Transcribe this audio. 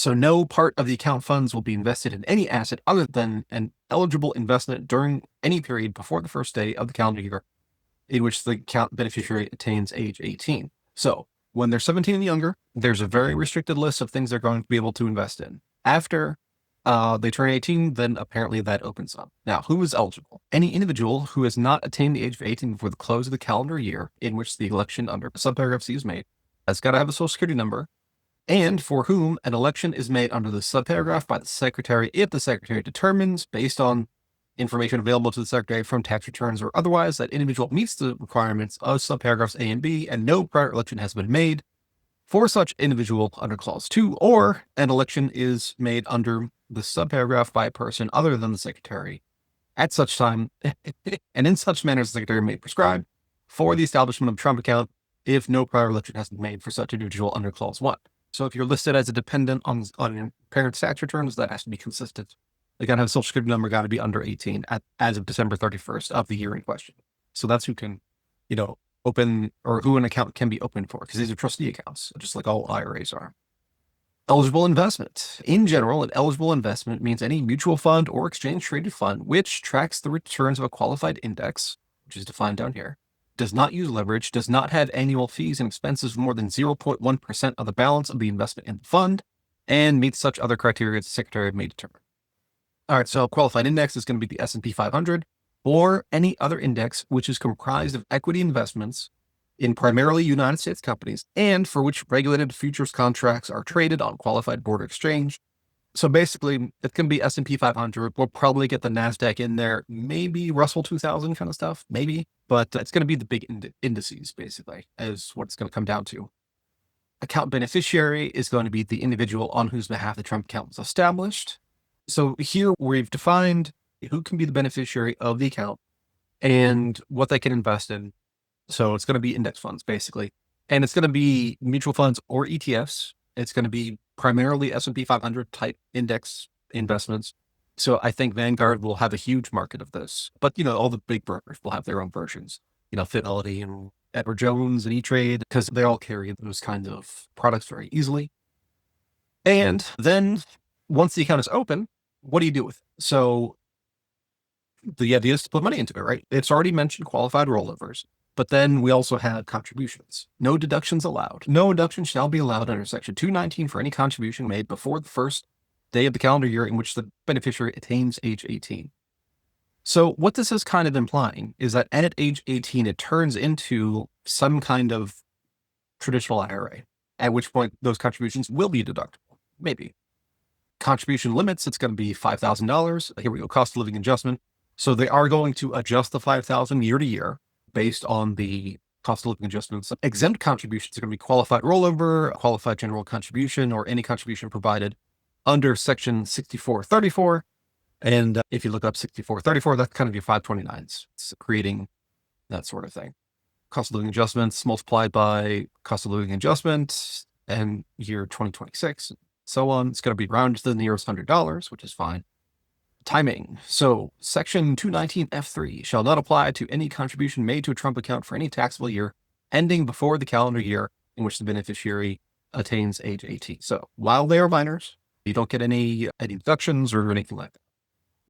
So no part of the account funds will be invested in any asset other than an eligible investment during any period before the first day of the calendar year in which the account beneficiary attains age 18. So when they're 17 and younger, there's a very restricted list of things they're going to be able to invest in. After they turn 18, then apparently that opens up. Now, who is eligible? Any individual who has not attained the age of 18 before the close of the calendar year in which the election under subparagraph C is made has got to have a social security number, and for whom an election is made under the subparagraph by the secretary if the secretary determines, based on information available to the secretary from tax returns or otherwise, that individual meets the requirements of subparagraphs A and B, and no prior election has been made for such individual under clause 2, or an election is made under the subparagraph by a person other than the secretary at such time and in such manner as the secretary may prescribe for the establishment of a Trump account if no prior election has been made for such individual under clause 1. So if you're listed as a dependent on your parents' tax returns, that has to be consistent. They got to have a social security number, got to be under 18 as of December 31st of the year in question. So that's who can, open, or who an account can be opened for, because these are trustee accounts, just like all IRAs are. Eligible investment. In general, an eligible investment means any mutual fund or exchange traded fund which tracks the returns of a qualified index, which is defined down here, does not use leverage, does not have annual fees and expenses of more than 0.1% of the balance of the investment in the fund, and meets such other criteria as the secretary may determine. All right, so qualified index is going to be the S&P 500 or any other index which is comprised of equity investments in primarily United States companies and for which regulated futures contracts are traded on qualified board exchange. So basically, it can be S&P 500. We'll probably get the NASDAQ in there, maybe Russell 2000 kind of stuff, maybe, but it's going to be the big indices, basically, is what it's going to come down to. Account beneficiary is going to be the individual on whose behalf the Trump account was established. So here we've defined who can be the beneficiary of the account and what they can invest in. So it's going to be index funds, basically. And it's going to be mutual funds or ETFs. It's going to be primarily S&P 500 type index investments. So I think Vanguard will have a huge market of this. But, all the big brokers will have their own versions. Fidelity and Edward Jones and E-Trade, because they all carry those kinds of products very easily. And then once the account is open, what do you do with it? So the idea is to put money into it, right? It's already mentioned qualified rollovers, but then we also have contributions. No deductions allowed. No deduction shall be allowed under Section 219 for any contribution made before the first day of the calendar year in which the beneficiary attains age 18. So what this is kind of implying is that at age 18, it turns into some kind of traditional IRA, at which point those contributions will be deductible. Maybe. Contribution limits, it's going to be $5,000. Here we go, cost of living adjustment. So they are going to adjust the $5,000 year to year based on the cost of living adjustments. Exempt contributions are going to be qualified rollover, qualified general contribution, or any contribution provided under Section 6434. And if you look up 6434, that's kind of your 529s. It's creating that sort of thing. Cost of living adjustments multiplied by cost of living adjustment and year 2026, so on. It's going to be rounded to the nearest $100, which is fine. Timing. So Section 219F3 shall not apply to any contribution made to a Trump account for any taxable year ending before the calendar year in which the beneficiary attains age 18. So while they are minors, you don't get any deductions or anything like